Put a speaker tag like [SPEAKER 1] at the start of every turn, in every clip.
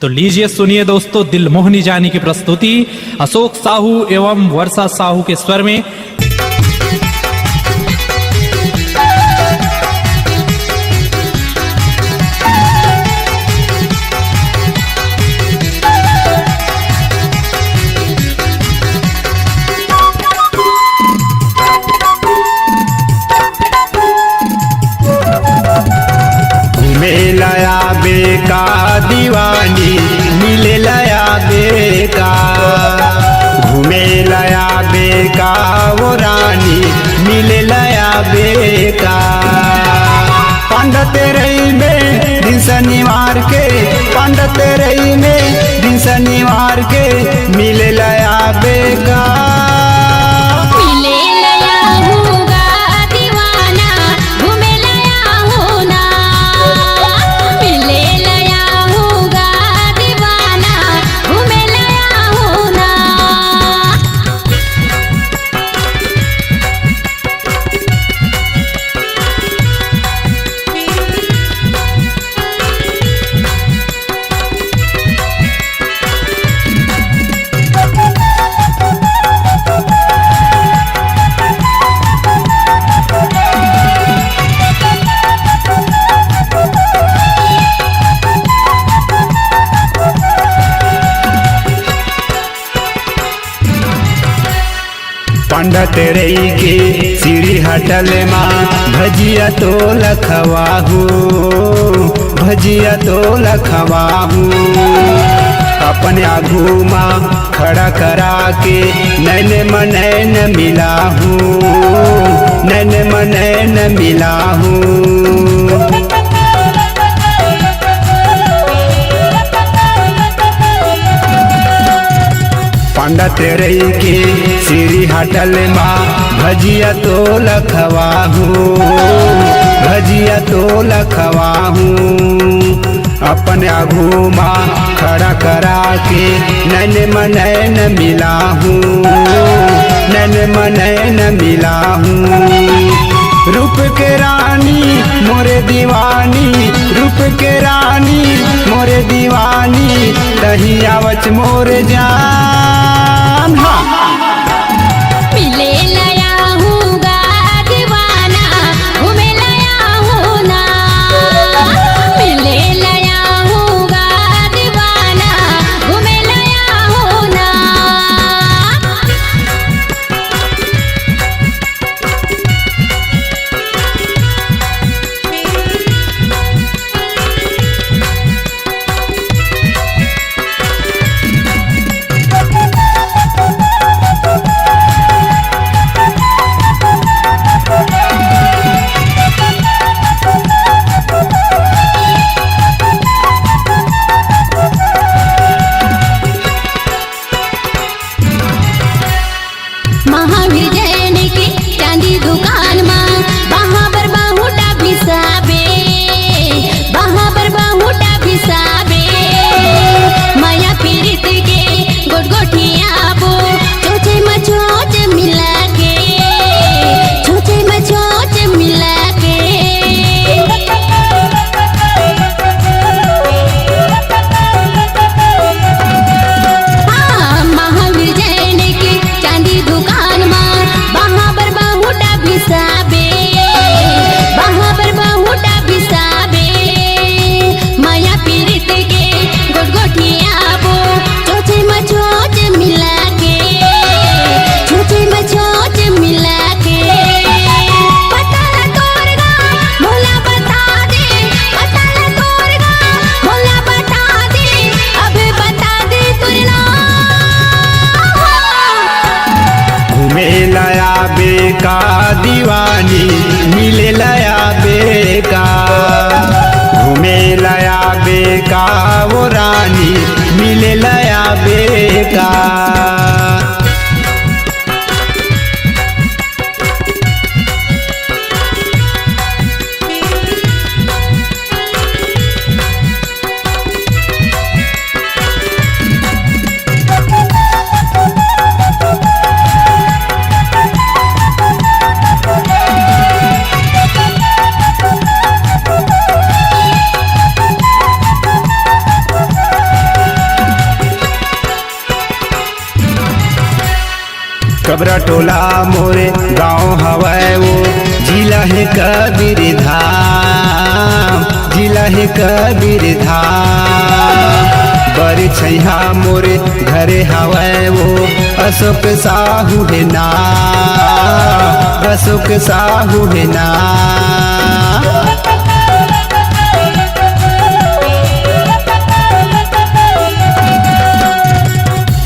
[SPEAKER 1] तो लीजिए सुनिए दोस्तों, दिल मोहनी जानी की प्रस्तुति अशोक साहू एवं वर्षा साहू के स्वर में।
[SPEAKER 2] मिलया बेका दीवानी मिले लया बेका, घूमे लया बेका वो रानी मिले लया बेका। पंडित रही में दिन शनिवार के, पंडित रही में दिन शनिवार के मिले लया बेका। पंडित रही के सीढ़ी हटल माँ भजिया तो लखवाहू, भजिया तो लखवाहू। अपने आगू माँ खड़ा करा के नैन मनैन मिलाहू, नैन मनैन मिलाहू। पंडित रही के सीढ़ी हटल माँ भजिया तो लखवाहू, भजिया तो लखवाहू। अपने आगू माँ खड़ा करा के नैन मनैन मिलाहू, नैन मनैन मिलाहू। रूप के रानी मोरे दीवानी, रूप के रानी मोरे दीवानी, तही आवच मोरे जान।
[SPEAKER 3] मिले लया हूँगा दीवाना, घूमे लया हूँ ना। मिले लया हूँगा दीवाना, घूमे लया हूँ ना। महावीर जैन की चांदी दुकान माँ बहाबर बाहुटा बिसाबे, बहाबर बाहुटा बिसाबे। माया पीड़ित के गोट गोठिया बो चोचे मचोच मिला के, चोचे मचोच मिला के। हाँ, महावीर जैन की चांदी दुकान माँ बहाबर बाहुटा बिसाबे, बहाबर बाहुटा बिसाबे। माया पीड़ित के गोट गोठिया बो चोचे मचोच मिला के, चोचे मचोच मिला के। पता न तोर गाँव भोला बता दे, पता न तोर गाँव भोला बता दे, अब बता दे तोर नाम।
[SPEAKER 2] घूमे लया बेका दीवानी मिले लया बेका, घूमे लया बेका वो रानी मिले लया बेका। कबरा टोला मोरे गाँव हवै वो जिला है कबीर धाम, जिला है कबीर धाम। बड़े छैहा मोरे घरे हवै वो अशोक साहू है नाम, अशोक साहू है नाम।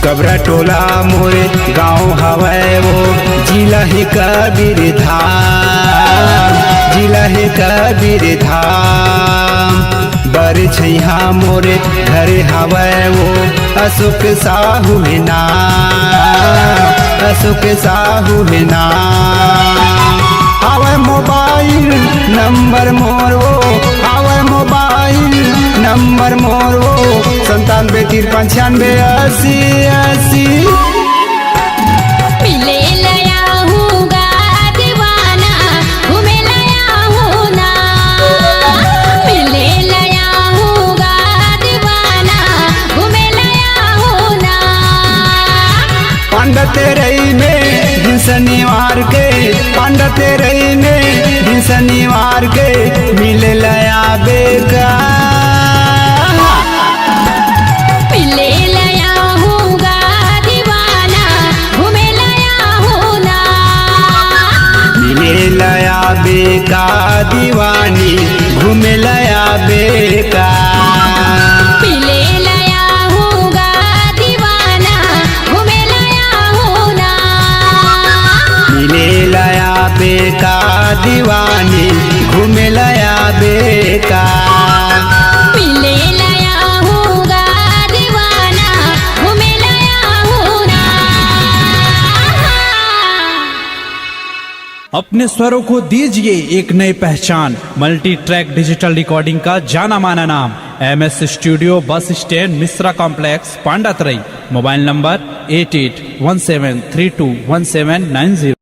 [SPEAKER 2] कबरा टोला मोरे गाँव हवै वो जिला है कबीर धाम, जिला है कबीर धाम। बड़े छैहा मोरे घरे हवै वो अशोक साहू है नाम, अशोक साहू है नाम। हवै मोबाइल नंबर मोर वो, हवै मोबाइल नंबर मोर वो 9753968080।
[SPEAKER 3] मिले लया हूँगा दीवाना, घूमे लया हूँ ना। मिले लया हूँगा दीवाना, घूमे लया हूँ ना।
[SPEAKER 2] पंडा तेरई में दिन शनिवार के, पंडा तेरई में दिन शनिवार के मिले लया बेका।
[SPEAKER 3] मिले लया हूँगा दीवाना, घूमे लया हूँ ना।
[SPEAKER 2] मिले लया बेका दीवानी, घूमे लया बेका।
[SPEAKER 3] मिले लया हूँगा दीवाना, घूमे लया हूँ ना।
[SPEAKER 2] मिले लया बेका दीवानी, घूमे लया बेका।
[SPEAKER 3] मिले लया हूँगा दीवाना, घूमे लया हूँ ना।
[SPEAKER 1] अपने स्वरों को दीजिए एक नई पहचान। मल्टी ट्रैक डिजिटल रिकॉर्डिंग का जाना माना नाम MS studio, bus stand, Mishra complex, Pandatarai. Mobile number 8817321790।